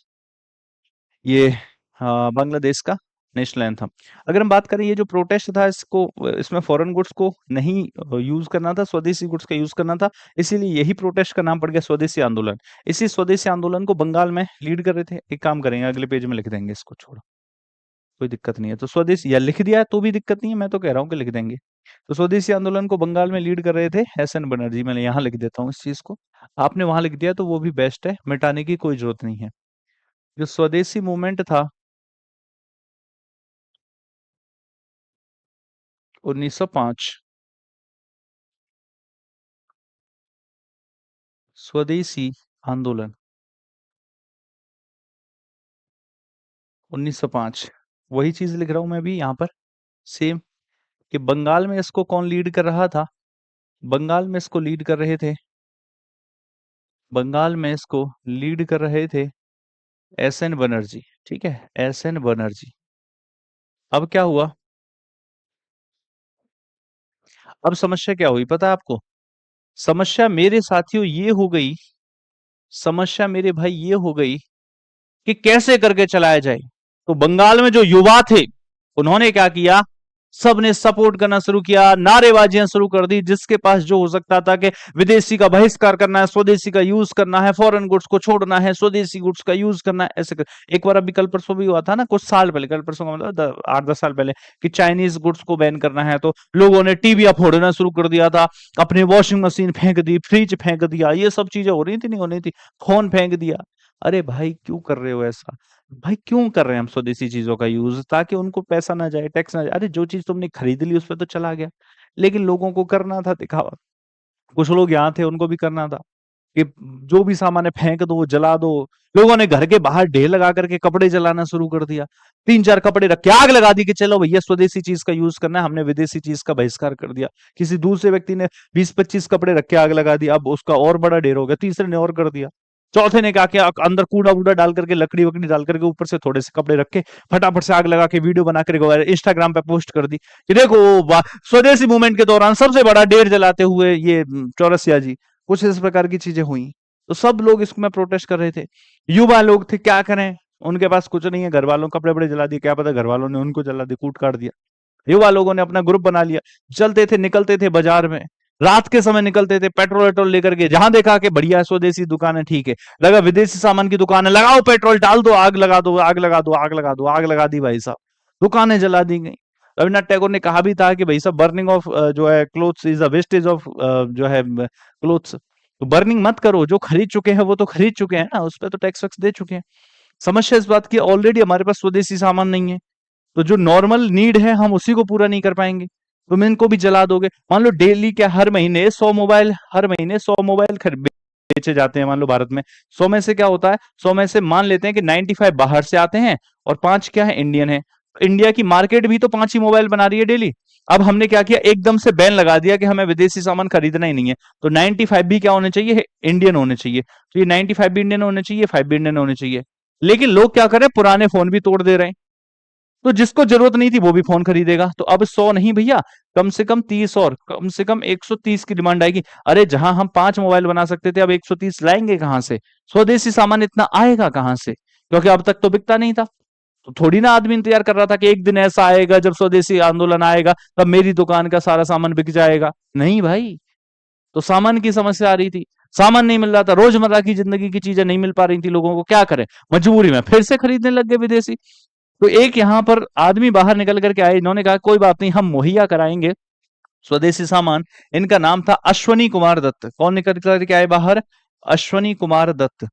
ये बांग्लादेश का नेशनल एंथम। अगर हम बात करें ये जो प्रोटेस्ट था, इसको, इसमें फॉरेन गुड्स को नहीं यूज करना था, स्वदेशी गुड्स का यूज करना था, इसीलिए यही प्रोटेस्ट का नाम पड़ गया स्वदेशी आंदोलन। इसी स्वदेशी आंदोलन को बंगाल में लीड कर रहे थे। एक काम करेंगे अगले पेज में लिख देंगे, इसको छोड़ो, कोई दिक्कत नहीं है। तो स्वदेशी या लिख दिया है तो भी दिक्कत नहीं है, मैं तो कह रहा हूँ कि लिख देंगे। तो स्वदेशी आंदोलन को बंगाल में लीड कर रहे थे एस एन बनर्जी। मैंने यहाँ लिख देता हूँ इस चीज को, आपने वहां लिख दिया तो वो भी बेस्ट है, मिटाने की कोई जरूरत नहीं है। जो स्वदेशी मूवमेंट था 1905, स्वदेशी आंदोलन 1905, वही चीज लिख रहा हूं मैं भी यहाँ पर, सेम। कि बंगाल में इसको कौन लीड कर रहा था? बंगाल में इसको लीड कर रहे थे, बंगाल में इसको लीड कर रहे थे एस एन बनर्जी। ठीक है, एस एन बनर्जी। अब क्या हुआ? अब समस्या क्या हुई पता है आपको? समस्या मेरे साथियों ये हो गई, समस्या मेरे भाई ये हो गई कि कैसे करके चलाया जाए। तो बंगाल में जो युवा थे उन्होंने क्या किया, सबने सपोर्ट करना शुरू किया, नारेबाजियां शुरू कर दी, जिसके पास जो हो सकता था कि विदेशी का बहिष्कार करना है, स्वदेशी का यूज करना है, फॉरेन गुड्स को छोड़ना है, स्वदेशी गुड्स का यूज करना है, ऐसे कर। एक बार अभी कल परसों भी हुआ था ना, कुछ साल पहले, कल परसों का मतलब 8-10 साल पहले, कि चाइनीज गुड्स को बैन करना है, तो लोगों ने टीवियां फोड़ना शुरू कर दिया था, अपनी वॉशिंग मशीन फेंक दी, फ्रिज फेंक दिया, ये सब चीजें हो रही थी, नहीं हो रही थी, फोन फेंक दिया। अरे भाई क्यों कर रहे हो ऐसा? भाई क्यों कर रहे हैं हम स्वदेशी चीजों का यूज? ताकि उनको पैसा ना जाए, टैक्स ना जाए। अरे जो चीज तुमने खरीद ली उस पर तो चला गया, लेकिन लोगों को करना था दिखावा। कुछ लोग यहाँ थे, उनको भी करना था कि जो भी सामान है फेंक दो, जला दो। लोगों ने घर के बाहर ढेर लगा करके कपड़े जलाना शुरू कर दिया, 3-4 कपड़े रख के आग लगा दी कि चलो भैया स्वदेशी चीज का यूज करना है, हमने विदेशी चीज का बहिष्कार कर दिया। किसी दूसरे व्यक्ति ने 20-25 कपड़े रख के आग लगा दी, अब उसका और बड़ा ढेर हो गया, तीसरे ने और कर दिया, चौथे ने क्या किया, अंदर कूड़ा वूड़ा डाल करके, लकड़ी वकड़ी डाल करके, ऊपर से थोड़े से कपड़े रख के फटाफट से आग लगा के वीडियो बना कर इंस्टाग्राम पे पोस्ट कर दी कि देखो स्वदेशी मूवमेंट के दौरान सबसे बड़ा ढेर जलाते हुए ये चौरसिया जी। कुछ इस प्रकार की चीजें हुई, तो सब लोग इसमें प्रोटेस्ट कर रहे थे। युवा लोग थे, क्या करें, उनके पास कुछ नहीं है, घर वालों कपड़े बड़े जला दिए, क्या पता घर वालों ने उनको जला दिया, कूट काट दिया। युवा लोगों ने अपना ग्रुप बना लिया, चलते थे, निकलते थे बाजार में, रात के समय निकलते थे पेट्रोल वेट्रोल लेकर के, जहां देखा कि बढ़िया स्वदेशी दुकान है, ठीक है, लगा विदेशी सामान की दुकान है, लगाओ पेट्रोल, डाल दो, आग लगा दो, आग लगा दो, आग लगा दो, आग लगा दी भाई साहब, दुकानें जला दी गई। रविन्द्रनाथ टैगोर ने कहा भी था कि भाई साहब बर्निंग ऑफ जो है clothes is a wastage of जो है क्लोथ्स। तो बर्निंग मत करो, जो खरीद चुके हैं वो तो खरीद चुके हैं ना, उस पर तो टैक्स वैक्स दे चुके हैं। समस्या इस बात की, ऑलरेडी हमारे पास स्वदेशी सामान नहीं है, तो जो नॉर्मल नीड है हम उसी को पूरा नहीं कर पाएंगे, तुम इनको भी जला दोगे। मान लो डेली क्या, हर महीने 100 मोबाइल, हर महीने 100 मोबाइल बेचे जाते हैं, मान लो भारत में 100 में से क्या होता है, 100 में से मान लेते हैं कि 95 बाहर से आते हैं और 5 क्या है, इंडियन है। इंडिया की मार्केट भी तो 5 ही मोबाइल बना रही है डेली। अब हमने क्या किया, एकदम से बैन लगा दिया कि हमें विदेशी सामान खरीदना ही नहीं है, तो 95 भी क्या होने चाहिए, इंडियन होने चाहिए, तो ये 95 भी इंडियन होने चाहिए, 5 भी इंडियन होने चाहिए। लेकिन लोग क्या करें, पुराने फोन भी तोड़ दे रहे हैं, तो जिसको जरूरत नहीं थी वो भी फोन खरीदेगा, तो अब 100 नहीं भैया, कम से कम 30 और कम से कम 130 की डिमांड आएगी। अरे जहां हम 5 मोबाइल बना सकते थे, अब 130 लाएंगे कहां से? स्वदेशी सामान इतना आएगा कहां से? क्योंकि अब तक तो बिकता नहीं था। तो थोड़ी ना आदमी इंतजार कर रहा था कि एक दिन ऐसा आएगा जब स्वदेशी आंदोलन आएगा, तब मेरी दुकान का सारा सामान बिक जाएगा। नहीं भाई, तो सामान की समस्या आ रही थी, सामान नहीं मिल रहा था, रोजमर्रा की जिंदगी की चीजें नहीं मिल पा रही थी लोगों को, क्या करें, मजबूरी में फिर से खरीदने लग गए विदेशी। तो एक यहाँ पर आदमी बाहर निकल करके आए, इन्होंने कहा कोई बात नहीं, हम मुहैया कराएंगे स्वदेशी सामान। इनका नाम था अश्वनी कुमार दत्त। कौन निकल करके आए बाहर? अश्वनी कुमार दत्त।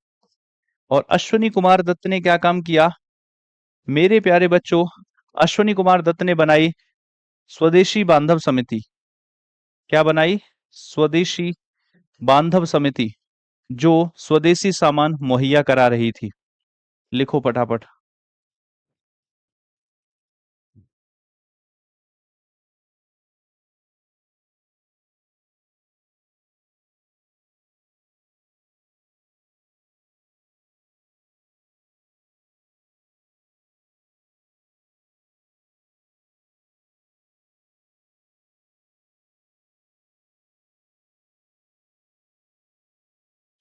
और अश्वनी कुमार दत्त ने क्या काम किया मेरे प्यारे बच्चों? अश्वनी कुमार दत्त ने बनाई स्वदेशी बांधव समिति। क्या बनाई? स्वदेशी बांधव समिति, जो स्वदेशी सामान मुहैया करा रही थी। लिखो फटाफट।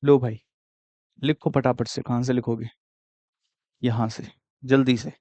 लो भाई, लिखो फटाफट से, कहां से लिखोगे? यहां से, जल्दी से।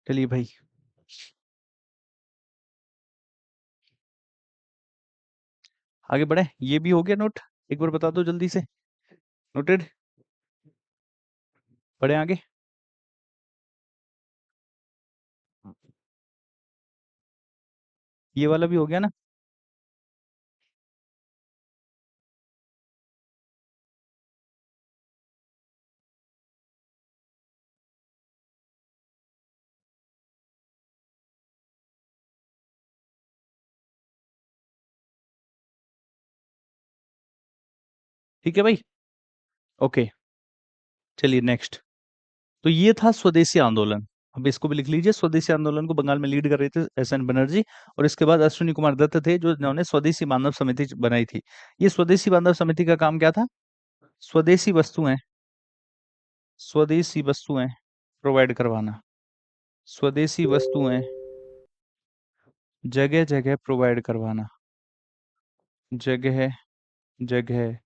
चलिए भाई, आगे बढ़े। ये भी हो गया नोट, एक बार बता दो जल्दी से। नोटेड। बढ़े आगे। ये वाला भी हो गया ना। ठीक है भाई। ओके। चलिए नेक्स्ट। तो ये था स्वदेशी आंदोलन। अब इसको भी लिख लीजिए, स्वदेशी आंदोलन को बंगाल में लीड कर रहे थे एस एन बनर्जी। और इसके बाद अश्विनी कुमार दत्त थे, जो जिन्होंने स्वदेशी मानव समिति बनाई थी। ये स्वदेशी मानव समिति का काम क्या था? स्वदेशी वस्तुएं, स्वदेशी वस्तुएं प्रोवाइड करवाना। स्वदेशी वस्तुएं जगह जगह प्रोवाइड करवाना। जगह जगह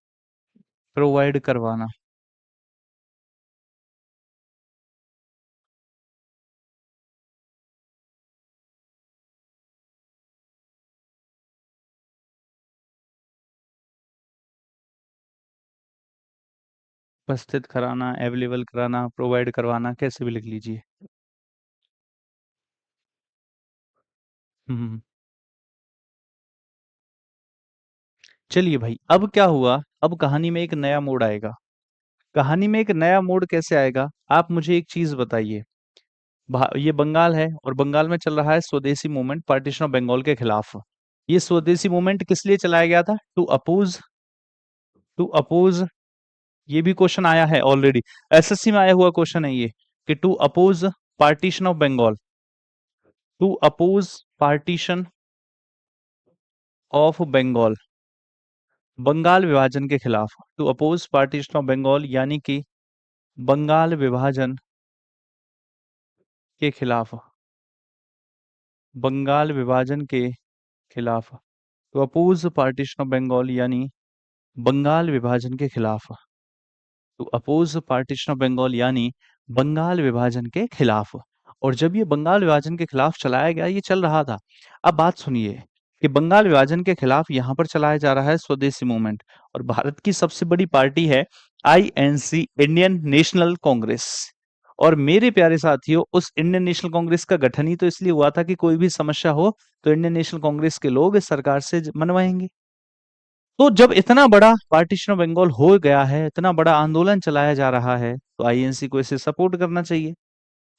प्रोवाइड करवाना। उपस्थित कराना, अवेलेबल कराना, प्रोवाइड करवाना, कैसे भी लिख लीजिए। हम्म। चलिए भाई, अब क्या हुआ? अब कहानी में एक नया मोड़ आएगा। कहानी में एक नया मोड़ कैसे आएगा? आप मुझे एक चीज बताइए। ये बंगाल है, और बंगाल में चल रहा है स्वदेशी मूवमेंट, पार्टीशन ऑफ बंगाल के खिलाफ। ये स्वदेशी मूवमेंट किस लिए चलाया गया था? To oppose. ये भी क्वेश्चन आया है ऑलरेडी, एसएससी में आया हुआ क्वेश्चन है ये, कि to oppose partition of Bengal. To oppose partition of Bengal, Bengal विभाजन के खिलाफ। To oppose partition of Bengal यानी कि बंगाल विभाजन के खिलाफ। बंगाल विभाजन के खिलाफ। To oppose partition of Bengal यानी बंगाल विभाजन के खिलाफ। To oppose partition of Bengal यानी बंगाल विभाजन के खिलाफ। और जब ये बंगाल विभाजन के खिलाफ चलाया गया, ये चल रहा था। अब बात सुनिए कि बंगाल विभाजन के खिलाफ यहाँ पर चलाया जा रहा है स्वदेशी मूवमेंट। और भारत की सबसे बड़ी पार्टी है आईएनसी, इंडियन नेशनल कांग्रेस। और मेरे प्यारे साथियों, उस इंडियन नेशनल कांग्रेस का गठन ही तो इसलिए हुआ था कि कोई भी समस्या हो तो इंडियन नेशनल कांग्रेस के लोग सरकार से मनवाएंगे। तो जब इतना बड़ा पार्टीशन ऑफ बंगाल हो गया है, इतना बड़ा आंदोलन चलाया जा रहा है, तो आईएनसी को इसे सपोर्ट करना चाहिए।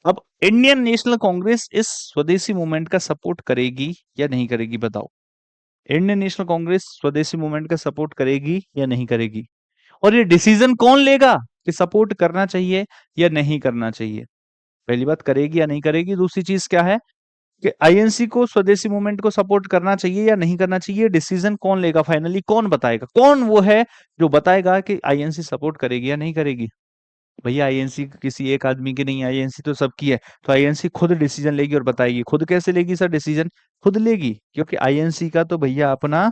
अब इंडियन नेशनल कांग्रेस इस स्वदेशी मूवमेंट का सपोर्ट करेगी या नहीं करेगी, बताओ। इंडियन नेशनल कांग्रेस स्वदेशी मूवमेंट का सपोर्ट करेगी या नहीं करेगी? और ये डिसीजन कौन लेगा कि सपोर्ट करना चाहिए या नहीं करना चाहिए? पहली बात, करेगी या नहीं करेगी। दूसरी चीज क्या है कि आईएनसी को, स्वदेशी मूवमेंट को सपोर्ट करना चाहिए या नहीं करना चाहिए, डिसीजन कौन लेगा फाइनली? कौन बताएगा? कौन वो है जो बताएगा कि आईएनसी सपोर्ट करेगी या नहीं करेगी? भैया, आईएनसी किसी एक आदमी की नहीं है, आईएनसी तो सबकी है। तो आईएनसी खुद डिसीजन लेगी और बताएगी। खुद कैसे लेगी सर डिसीजन? खुद लेगी, क्योंकि आईएनसी का तो भैया अपना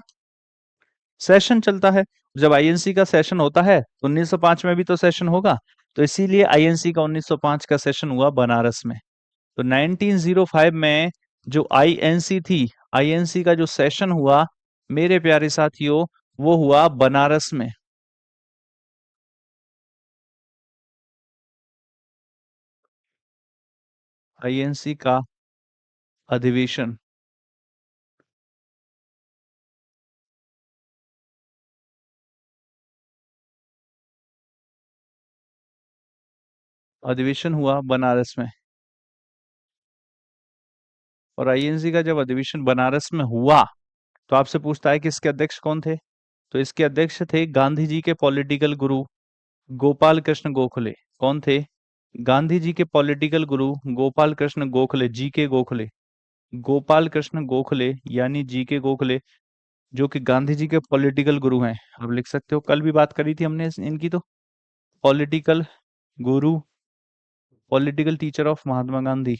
सेशन चलता है। जब आईएनसी का सेशन होता है तो 1905 में भी तो सेशन होगा। तो इसीलिए आईएनसी का 1905 का सेशन हुआ बनारस में। तो 1905 में जो आईएनसी थी, आईएनसी का जो सेशन हुआ, मेरे प्यारे साथियों, वो हुआ बनारस में। आईएनसी का अधिवेशन, अधिवेशन हुआ बनारस में। और आईएनसी का जब अधिवेशन बनारस में हुआ, तो आपसे पूछता है कि इसके अध्यक्ष कौन थे? तो इसके अध्यक्ष थे गांधी जी के पॉलिटिकल गुरु गोपाल कृष्ण गोखले। कौन थे? गांधी जी के पॉलिटिकल गुरु गोपाल कृष्ण गोखले, जी के गोखले। गोपाल कृष्ण गोखले यानी जी के गोखले, जो कि गांधी जी के पॉलिटिकल गुरु हैं। आप लिख सकते हो, कल भी बात करी थी हमने इनकी तो। Political guru, political teacher of Mahatma Gandhi.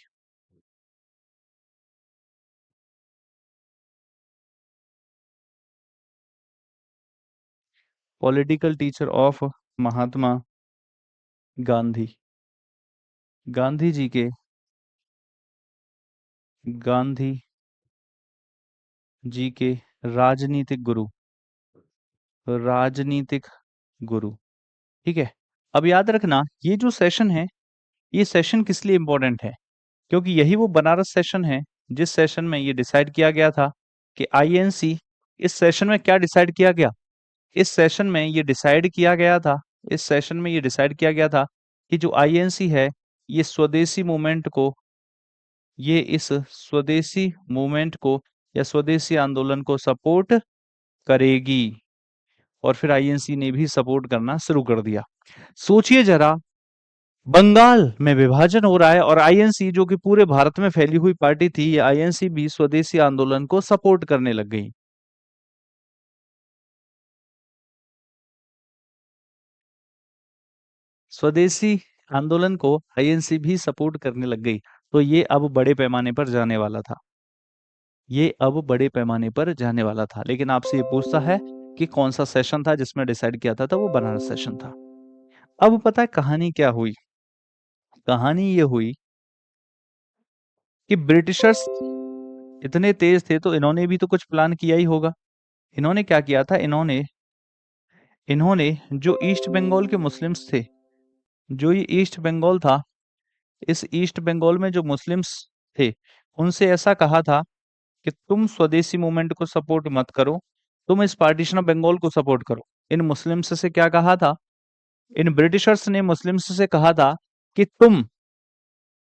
Political teacher of Mahatma Gandhi. Gandhi ji के गांधी जी के राजनीतिक गुरु, राजनीतिक गुरु। ठीक है। अब याद रखना ये जो सेशन है, ये सेशन किस लिए इंपॉर्टेंट है? क्योंकि यही वो बनारस सेशन है जिस सेशन में ये डिसाइड किया गया था कि आईएनसी, इस सेशन में क्या डिसाइड किया गया? इस सेशन में ये डिसाइड किया गया था, इस सेशन में ये डिसाइड किया गया था कि जो आईएनसी है, ये स्वदेशी मूवमेंट को, ये इस स्वदेशी मूवमेंट को या स्वदेशी आंदोलन को सपोर्ट करेगी। और फिर आईएनसी ने भी सपोर्ट करना शुरू कर दिया। सोचिए जरा, बंगाल में विभाजन हो रहा है और आईएनसी जो कि पूरे भारत में फैली हुई पार्टी थी, ये आईएनसी भी स्वदेशी आंदोलन को सपोर्ट करने लग गई। स्वदेशी आंदोलन को आईएनसी भी सपोर्ट करने लग गई। तो ये अब बड़े पैमाने पर जाने वाला था, ये अब बड़े पैमाने पर जाने वाला था। लेकिन आपसे ये पूछता है कि कौन सा सेशन था जिसमें डिसाइड किया था, तो वो बनारस सेशन था। अब पता है कहानी क्या हुई? कहानी ये हुई कि ब्रिटिशर्स इतने तेज थे तो इन्होंने भी तो कुछ प्लान किया ही होगा। इन्होंने क्या किया था? इन्होंने इन्होंने जो ईस्ट बंगाल के मुस्लिम्स थे, जो ये ईस्ट बंगाल था, इस ईस्ट बंगाल में जो मुस्लिम्स थे, उनसे ऐसा कहा था कि तुम स्वदेशी मूवमेंट को सपोर्ट मत करो, तुम इस पार्टीशन ऑफ बंगाल को सपोर्ट करो। इन मुस्लिम्स से क्या कहा था? इन ब्रिटिशर्स ने मुस्लिम्स से कहा था कि तुम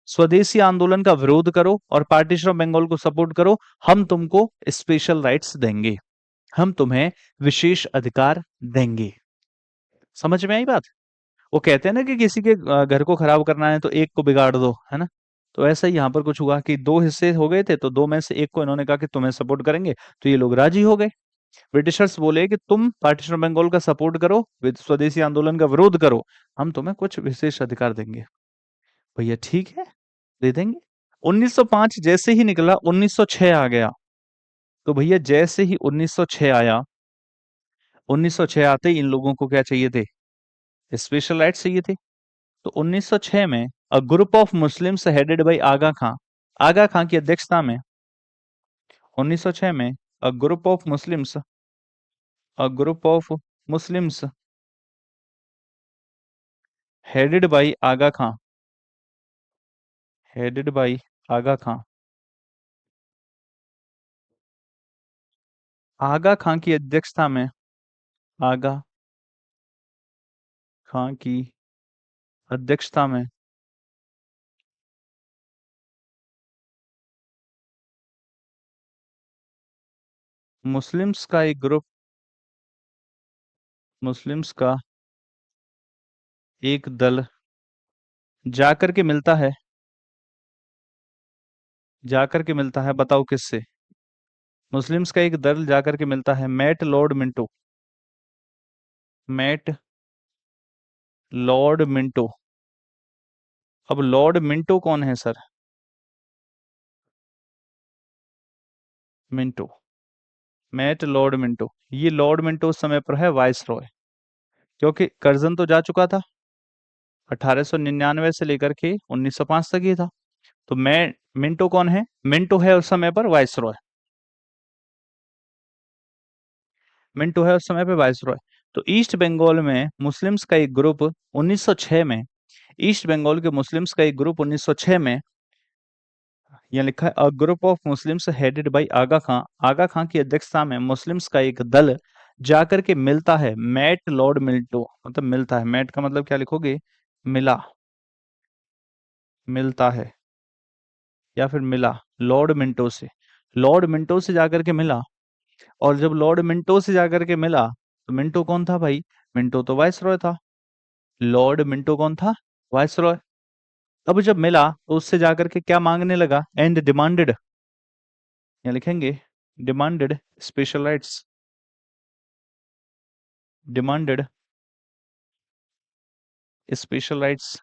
स्वदेशी आंदोलन का विरोध करो और पार्टीशन ऑफ बंगाल को सपोर्ट करो, हम तुमको स्पेशल राइट्स देंगे, हम तुम्हें विशेष अधिकार देंगे। समझ में आई बात? वो कहते हैं ना कि किसी के घर को खराब करना है तो एक को बिगाड़ दो, है ना? तो ऐसा ही यहाँ पर कुछ हुआ कि दो हिस्से हो गए थे, तो दो में से एक को इन्होंने कहा कि तुम्हें सपोर्ट करेंगे, तो ये लोग राजी हो गए। ब्रिटिशर्स बोले कि तुम पार्टीशन ऑफ बंगाल का सपोर्ट करो, स्वदेशी आंदोलन का विरोध करो, हम तुम्हें कुछ विशेष अधिकार देंगे। भैया ठीक है, दे देंगे। 1905 जैसे ही निकला, 1906 आ गया। तो भैया जैसे ही 1906 आया, 1906 आते ही इन लोगों को क्या चाहिए थे? स्पेशल राइट्स चाहिए थे। तो 1906 में a group of Muslims headed by Aga Khan की अध्यक्षता में, 1906 में a group of Muslims, a group of Muslims headed by Aga Khan, headed by Aga Khan, Aga Khan की अध्यक्षता में, आगा खां की अध्यक्षता में मुस्लिम्स का एक ग्रुप, मुस्लिम्स का एक दल जाकर के मिलता है, जाकर के मिलता है, बताओ किससे? मुस्लिम्स का एक दल जाकर के मिलता है met Lord Minto, met Lord Minto. अब लॉर्ड मिंटो कौन है sir? Minto, met Lord Minto. ये लॉर्ड मिंटो उस समय पर है वाइस रॉय, क्योंकि कर्जन तो जा चुका था, 1899 से लेकर के 1905 तक ही था। तो मैं, मिंटो कौन है? मिंटो है उस समय पर वाइस रॉय, मिंटो है उस समय पर वाइस रॉय। तो ईस्ट बंगाल में मुस्लिम्स का एक ग्रुप 1906 में, ईस्ट बंगाल के मुस्लिम्स का एक ग्रुप 1906 में, यहाँ लिखा है a group of Muslims headed by Aga Khan, Aga Khan की अध्यक्षता में मुस्लिम्स का एक दल जाकर के मिलता है मैट लॉर्ड मिल्टो, मतलब मिलता है, मैट का मतलब क्या लिखोगे? मिला, मिलता है, या फिर मिला लॉर्ड मिंटो से, लॉर्ड मिंटो से जाकर के मिला। और जब लॉर्ड मिंटो से जाकर के मिला, तो मिंटो कौन था भाई? मिंटो तो वाइस रॉय था। लॉर्ड मिंटो कौन था? वाइस रॉय। अब जब मिला तो उससे जाकर के क्या मांगने लगा? एंड डिमांडेड, यहाँ लिखेंगे demanded special rights, demanded special rights,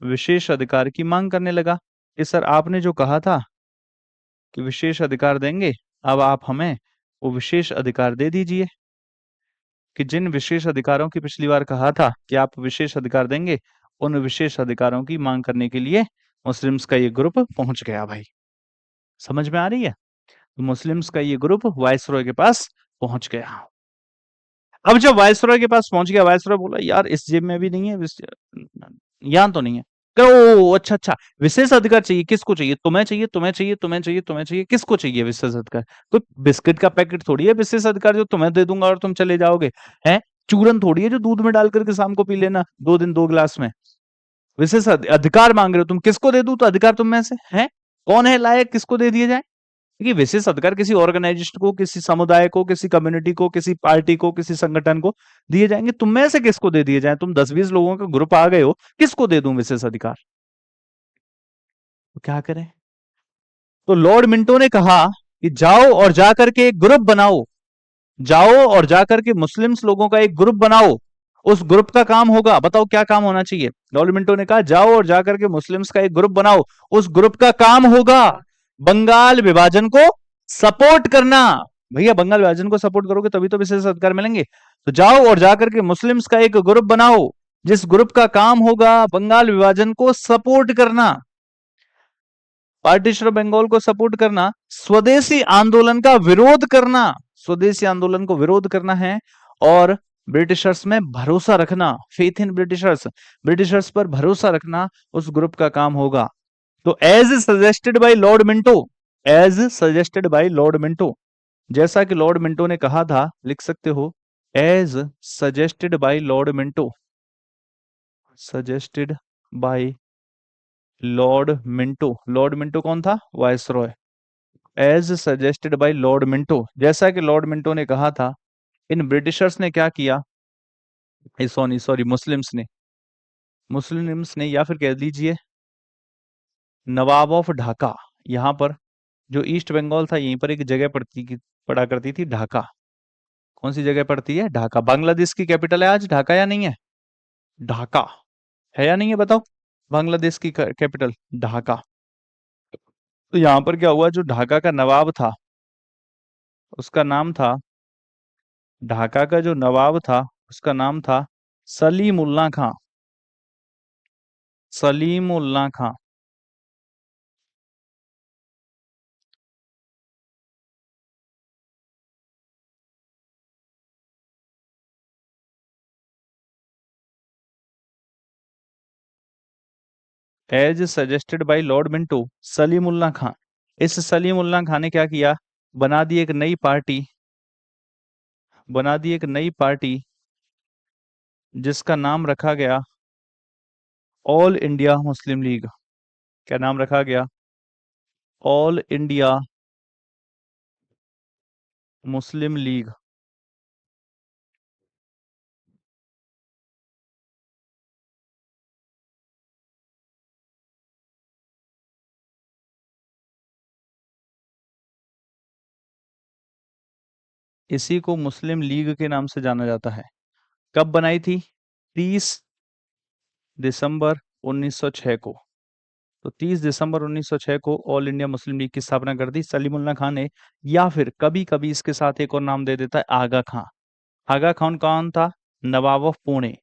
विशेष अधिकार की मांग करने लगा कि सर आपने जो कहा था कि विशेष अधिकार देंगे, अब आप हमें वो विशेष अधिकार दे दीजिए। कि जिन विशेष अधिकारों की पिछली बार कहा था कि आप विशेष अधिकार देंगे, उन विशेष अधिकारों की मांग करने के लिए मुस्लिम्स का ये ग्रुप पहुंच गया भाई। समझ में आ रही है? तो मुस्लिम्स का ये ग्रुप वायसरॉय के पास पहुंच गया। अब जब वायसरॉय के पास पहुंच गया, वायसरॉय बोला यार इस जेब में भी नहीं है, यहाँ तो नहीं है। कहो ओ अच्छा अच्छा, विशेष अधिकार चाहिए, किसको चाहिए? तुम्हें चाहिए, तुम्हें चाहिए, तुम्हें चाहिए, तुम्हें चाहिए, किसको चाहिए विशेष अधिकार? कोई बिस्किट का पैकेट थोड़ी है विशेष अधिकार जो तुम्हें दे दूंगा और तुम चले जाओगे। है चूरन थोड़ी है जो दूध में डाल करके शाम को पी लेना 2 दिन 2 गिलास में। विशेष अधिकार मांग रहे हो तुम, किसको दे दूं? तो अधिकार तुम में से है कौन है लायक, किसको दे दिए जाए? देखिए विशेष अधिकार किसी ऑर्गेनाइजेशन को, किसी समुदाय को, किसी कम्युनिटी को, किसी पार्टी को, किसी संगठन को दिए जाएंगे। तुम में से किसको दे दिए जाए? तुम 10-20 लोगों का ग्रुप आ गए हो, किसको दे दूं विशेष अधिकार? तो क्या करें? तो लॉर्ड मिंटो ने कहा कि जाओ और जाकर के एक ग्रुप बनाओ, जाओ और जाकर के मुस्लिम्स लोगों का एक ग्रुप बनाओ। उस ग्रुप का काम होगा, बताओ क्या काम होना चाहिए? लॉर्ड मिंटो ने कहा जाओ और जाकर के मुस्लिम्स का एक ग्रुप बनाओ, उस ग्रुप का काम होगा बंगाल विभाजन को सपोर्ट करना। भैया बंगाल विभाजन को सपोर्ट करोगे तभी तो विशेष अधिकार मिलेंगे। तो जाओ और जाकर के मुस्लिम्स का एक ग्रुप बनाओ, जिस ग्रुप का काम होगा बंगाल विभाजन को सपोर्ट करना, पार्टीशन ऑफ बंगाल को सपोर्ट करना, स्वदेशी आंदोलन का विरोध करना, स्वदेशी आंदोलन को विरोध करना है, और ब्रिटिशर्स में भरोसा रखना, फेथ इन ब्रिटिशर्स, ब्रिटिशर्स पर भरोसा रखना उस ग्रुप का काम होगा। तो as suggested by Lord Minto, as suggested by Lord Minto, जैसा कि लॉर्ड मिंटो ने कहा था, लिख सकते हो as suggested by Lord Minto, suggested by Lord Minto. Lord Minto कौन था? Viceroy. As suggested by Lord Minto, जैसा कि लॉर्ड मिंटो ने कहा था, इन ब्रिटिशर्स ने क्या किया? सॉरी सॉरी, मुस्लिम्स ने, मुस्लिम्स ने, या फिर कह लीजिए नवाब ऑफ ढाका, यहाँ पर जो ईस्ट बंगाल था यहीं पर एक जगह पड़ा करती थी ढाका। कौन सी जगह पड़ती है? ढाका। बांग्लादेश की कैपिटल है आज ढाका या नहीं है? ढाका है या नहीं है बताओ? बांग्लादेश की कैपिटल ढाका। तो यहाँ पर क्या हुआ, जो ढाका का नवाब था उसका नाम था, ढाका का जो नवाब था उसका नाम था Salimullah Khan, Salimullah Khan. As suggested by Lord Minto, Salimullah Khan. इस सलीमुल्लाह खां ने क्या किया? बना दी एक नई पार्टी, बना दी एक नई पार्टी जिसका नाम रखा गया ऑल इंडिया मुस्लिम लीग। क्या नाम रखा गया? All India Muslim league. इसी को मुस्लिम लीग के नाम से जाना जाता है। कब बनाई थी? 30 दिसंबर 1906 को। तो 30 दिसंबर 1906 को ऑल इंडिया मुस्लिम लीग की स्थापना कर दी सलीमुल्लाह खान ने। या फिर कभी कभी इसके साथ एक और नाम दे देता है, आगा खां। आगा खान कौन था? नवाब ऑफ पुणे।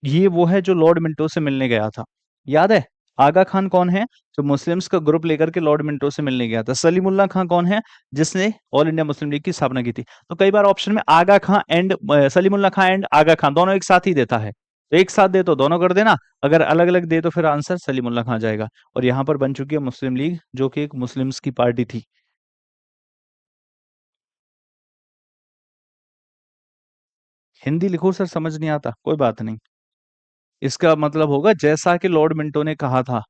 ये वो है जो लॉर्ड मिंटो से मिलने गया था, याद है? आगा खान कौन है? जो मुस्लिम्स का ग्रुप लेकर के लॉर्ड मिंटो से मिलने गया था। सलीमुल्लाह खान कौन है? जिसने ऑल इंडिया मुस्लिम लीग की स्थापना की थी। तो कई बार ऑप्शन में आगा खान एंड सलीमुल्लाह खान एंड आगा खान दोनों एक साथ ही देता है, तो एक साथ दे तो दोनों कर देना, अगर अलग अलग दे तो फिर आंसर सलीमुल्लाह खान जाएगा। और यहाँ पर बन चुकी है मुस्लिम लीग, जो कि एक मुस्लिम्स की पार्टी थी। हिंदी लिखो सर, समझ नहीं आता, कोई बात नहीं। इसका मतलब होगा जैसा कि लॉर्ड मिंटो ने कहा था।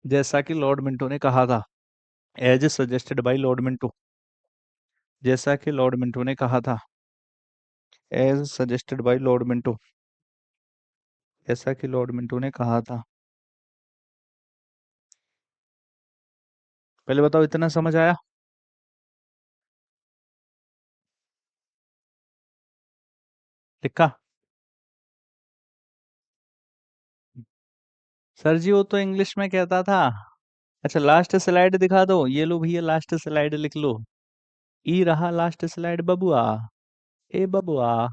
जैसा कि लॉर्ड मिंटो ने कहा था, as suggested by Lord Minto, जैसा कि लॉर्ड मिंटो ने कहा था, as suggested by Lord Minto, जैसा कि लॉर्ड मिंटो ने कहा था। पहले बताओ इतना समझ आया? लिखा? सर जी वो तो इंग्लिश में कहता था। अच्छा लास्ट स्लाइड दिखा दो, ये लो भैया लास्ट स्लाइड लिख लो। ई रहा लास्ट स्लाइड बबुआ। ए बबुआ,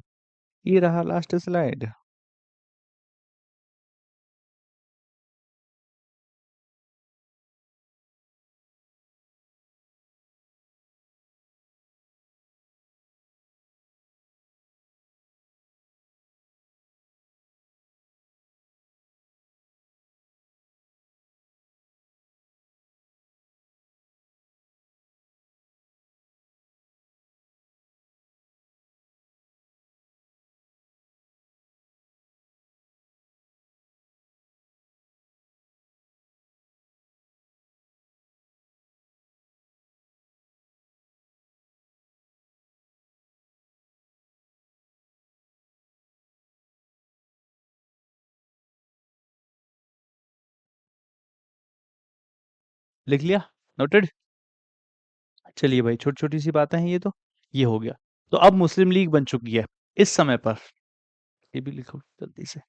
ई रहा लास्ट स्लाइड। लिख लिया? नोटेड। चलिए भाई, छोटी छोटी सी बातें हैं ये तो। ये हो गया। तो अब मुस्लिम लीग बन चुकी है इस समय पर। ये भी लिखो जल्दी से।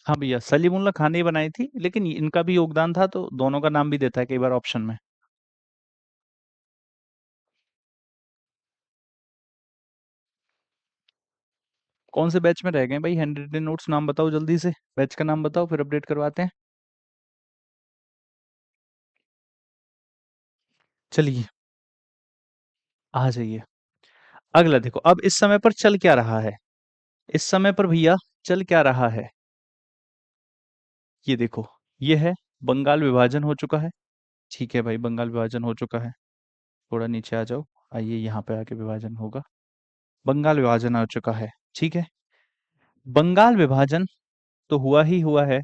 हाँ भैया, सलीमुल्लाह खान ने बनाई थी, लेकिन इनका भी योगदान था तो दोनों का नाम भी देता है कई बार ऑप्शन में। कौन से बैच में रह गए भाई? हैंड रिटन नोट्स नाम बताओ जल्दी से, बैच का नाम बताओ फिर अपडेट करवाते हैं। चलिए, आ जाइए। अगला देखो, अब इस समय पर चल क्या रहा है। इस समय पर भैया चल क्या रहा है, ये देखो। ये है, बंगाल विभाजन हो चुका है। ठीक है भाई, बंगाल विभाजन हो चुका है। थोड़ा नीचे आ जाओ। आइए, यहाँ पे आके विभाजन होगा। बंगाल विभाजन हो चुका है। ठीक है। बंगाल विभाजन तो हुआ ही हुआ है।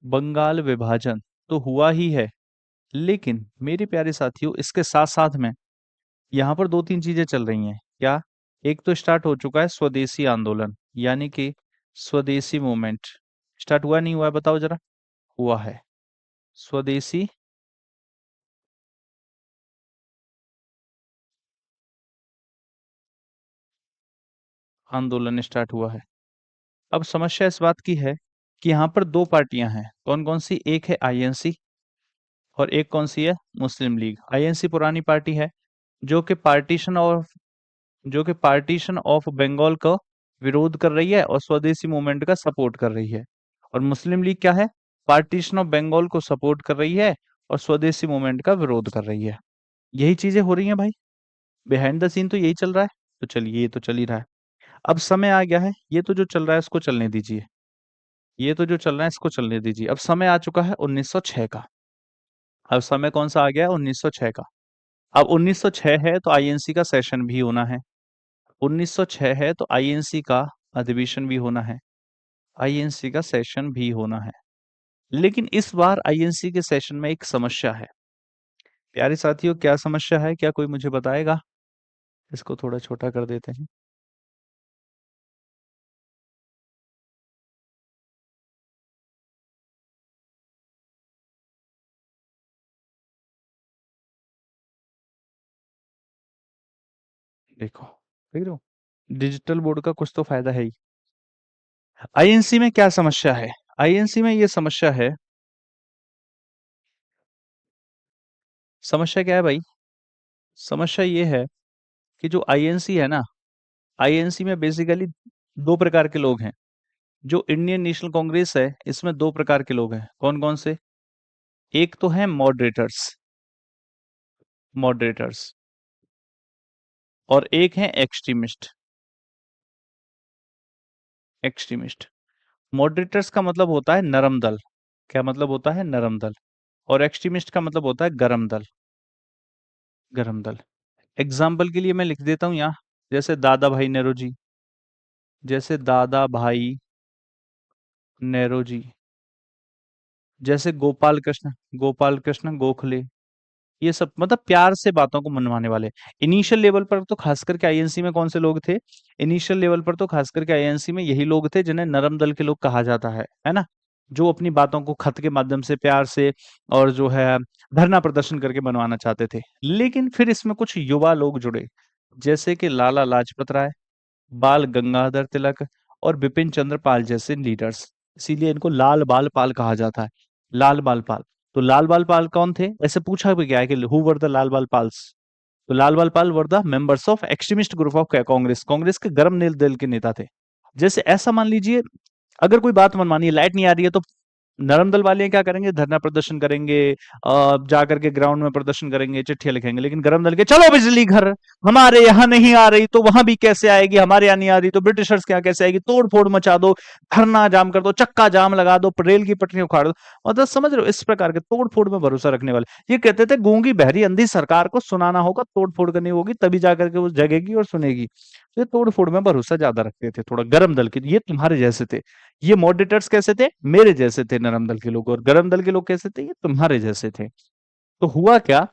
बंगाल विभाजन तो हुआ ही है। लेकिन मेरे प्यारे साथियों, इसके साथ साथ में यहाँ पर दो तीन चीजें चल रही हैं। क्या? एक तो स्टार्ट हो चुका है स्वदेशी आंदोलन, यानी कि स्वदेशी मूवमेंट। स्टार्ट हुआ नहीं हुआ है बताओ जरा? हुआ है। स्वदेशी आंदोलन स्टार्ट हुआ है। अब समस्या इस बात की है कि यहाँ पर दो पार्टियां हैं। कौन कौन सी? एक है आईएनसी और एक कौन सी है? मुस्लिम लीग। आईएनसी पुरानी पार्टी है, जो कि पार्टीशन ऑफ बंगाल का विरोध कर रही है और स्वदेशी मूवमेंट का सपोर्ट कर रही है। और मुस्लिम लीग क्या है? पार्टीशन ऑफ बंगाल को सपोर्ट कर रही है और स्वदेशी मूवमेंट का विरोध कर रही है। यही चीजें हो रही हैं भाई, बिहाइंड द सीन तो यही चल रहा है। तो चलिए, ये तो चल ही रहा है। अब समय आ गया है, ये तो जो चल रहा है इसको चलने दीजिए। ये तो जो चल रहा है इसको चलने दीजिए। अब समय आ चुका है 1906 का। अब समय कौन सा आ गया है? 1906 का। अब 1906 है तो आईएनसी का सेशन भी होना है। 1906 है तो आईएनसी का अधिवेशन भी होना है। आईएनसी का सेशन भी होना है। लेकिन इस बार आईएनसी के सेशन में एक समस्या है। प्यारे साथियों, क्या समस्या है? क्या कोई मुझे बताएगा? इसको थोड़ा छोटा कर देते हैं। देखो, देख रहे हो? डिजिटल बोर्ड का कुछ तो फायदा है ही। आईएनसी में क्या समस्या है? आईएनसी में ये समस्या है। समस्या क्या है भाई? समस्या ये है कि जो आईएनसी है ना, आईएनसी में बेसिकली दो प्रकार के लोग हैं। जो इंडियन नेशनल कांग्रेस है, इसमें दो प्रकार के लोग हैं। कौन कौन से? एक तो है मॉडरेटर्स, मॉडरेटर्स, और एक है एक्सट्रीमिस्ट। एक्सट्रीमिस्ट। मॉडरेटर्स का मतलब होता है नरम दल। क्या मतलब होता है? नरम दल। और एक्सट्रीमिस्ट का मतलब होता है गरम दल। गरम दल। एग्जाम्पल के लिए मैं लिख देता हूँ यहाँ, जैसे दादा भाई नेहरू जी, जैसे दादा भाई नेहरू जी, जैसे गोपाल कृष्ण गोखले। ये सब मतलब प्यार से बातों को मनवाने वाले। इनिशियल लेवल पर तो खास करके आईएनसी में कौन से लोग थे? इनिशियल लेवल पर तो खास करके आईएनसी में यही लोग थे जिन्हें नरम दल के लोग कहा जाता है ना? जो अपनी बातों को खत के माध्यम से प्यार से और जो है धरना प्रदर्शन करके बनवाना चाहते थे। लेकिन फिर इसमें कुछ युवा लोग जुड़े, जैसे कि लाला लाजपत राय, बाल गंगाधर तिलक और बिपिन चंद्र पाल जैसे लीडर्स। इसीलिए इनको लाल बाल पाल कहा जाता है। लाल बाल पाल। तो लाल बाल पाल कौन थे? ऐसे पूछा भी गया है कि हु वर द लाल बाल पाल्स। तो Lal Bal Pal were the members of extremist group of Congress. Congress के गरम नील दल के नेता थे। जैसे ऐसा मान लीजिए, अगर कोई बात मनमानी है, लाइट नहीं आ रही है, तो नरम दल वाले क्या करेंगे? धरना प्रदर्शन करेंगे, जा करके ग्राउंड में प्रदर्शन करेंगे, चिट्ठियां लिखेंगे। लेकिन गरम दल के चलो बिजली घर, हमारे यहाँ नहीं आ रही तो वहां भी कैसे आएगी, हमारे यहाँ नहीं आ रही तो ब्रिटिशर्स के यहाँ कैसे आएगी, तोड़ फोड़ मचा दो, धरना जाम कर दो, चक्का जाम लगा दो, रेल की पटरी उखाड़ दो। मतलब समझ रहे हो, इस प्रकार के तोड़ फोड़ में भरोसा रखने वाले। ये कहते थे गूंगी बहरी अंधी सरकार को सुनाना होगा, तोड़ फोड़ करनी होगी, तभी जाकर के वो जगेगी और सुनेगी। तो ये तोड़ फोड़ में भरोसा ज्यादा रखते थे, थोड़ा गर्म दल के। ये तुम्हारे जैसे थे। ये मॉडरेटर्स कैसे थे? मेरे जैसे थे नरम दल के लोग। और गरम दल के लोग कैसे थे? ये तुम्हारे जैसे थे। तो हुआ क्या,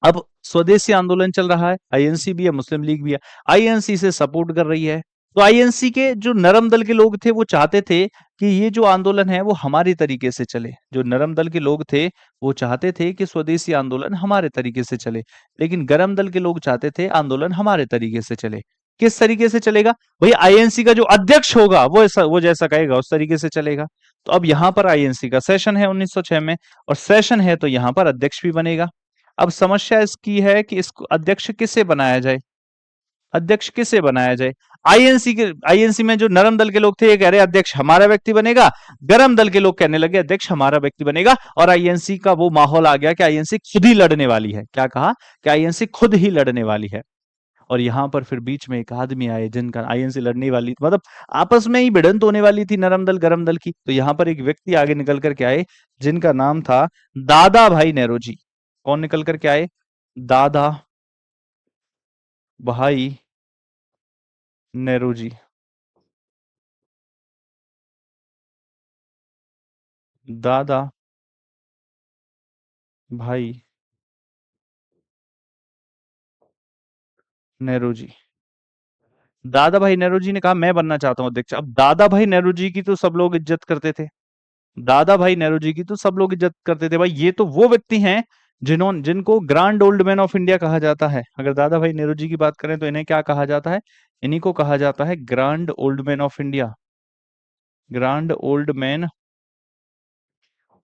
अब स्वदेशी आंदोलन चल रहा है, आईएनसी भी है, मुस्लिम लीग भी है, आईएनसी से सपोर्ट कर रही है। तो आईएनसी के जो नरम दल के लोग थे वो चाहते थे कि ये जो आंदोलन है वो हमारी तरीके से चले। जो नरम दल के लोग थे वो चाहते थे कि स्वदेशी आंदोलन हमारे तरीके से चले। लेकिन गरम दल के लोग चाहते थे आंदोलन हमारे तरीके से चले। किस तरीके से चलेगा? भाई आईएनसी का जो अध्यक्ष होगा वो जैसा कहेगा उस तरीके से चलेगा। तो अब यहाँ पर आईएनसी का सेशन है 1906 में, और सेशन है तो यहाँ पर अध्यक्ष भी बनेगा। अब समस्या इसकी है कि इसको अध्यक्ष किसे बनाया जाए? अध्यक्ष किसे बनाया जाए? आईएनसी में जो नरम दल के लोग थे ये कह रहे अध्यक्ष हमारा व्यक्ति बनेगा, गरम दल के लोग कहने लगे अध्यक्ष हमारा व्यक्ति बनेगा। और आईएनसी का वो माहौल आ गया कि आईएनसी खुद ही लड़ने वाली है। क्या कहा? कि आईएनसी खुद ही लड़ने वाली है। और यहां पर फिर बीच में एक आदमी आए जिनका आईएनसी लड़ने वाली, मतलब आपस में ही भिड़ंत होने वाली थी नरम दल गरम दल की। तो यहां पर एक व्यक्ति आगे निकल करके आए जिनका नाम था दादा भाई नेहरू जी। कौन निकल करके आए? दादा भाई नेहरू जी। दादा भाई नेहरू जी। दादा भाई नेहरू जी ने कहा मैं बनना चाहता हूँ अध्यक्ष। अब दादा भाई नेहरू जी की तो सब लोग इज्जत करते थे। दादा भाई नेहरू जी की तो सब लोग इज्जत करते थे। भाई ये तो वो व्यक्ति हैं जिनको grand old man of India कहा जाता है। अगर दादा भाई नेहरू जी की बात करें तो इन्हें क्या कहा जाता है? इन्हीं को कहा जाता है grand old man of India. Grand old man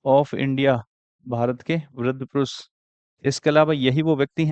of India, Bharat के वृद्ध पुरुष। इसके अलावा यही वो व्यक्ति हैं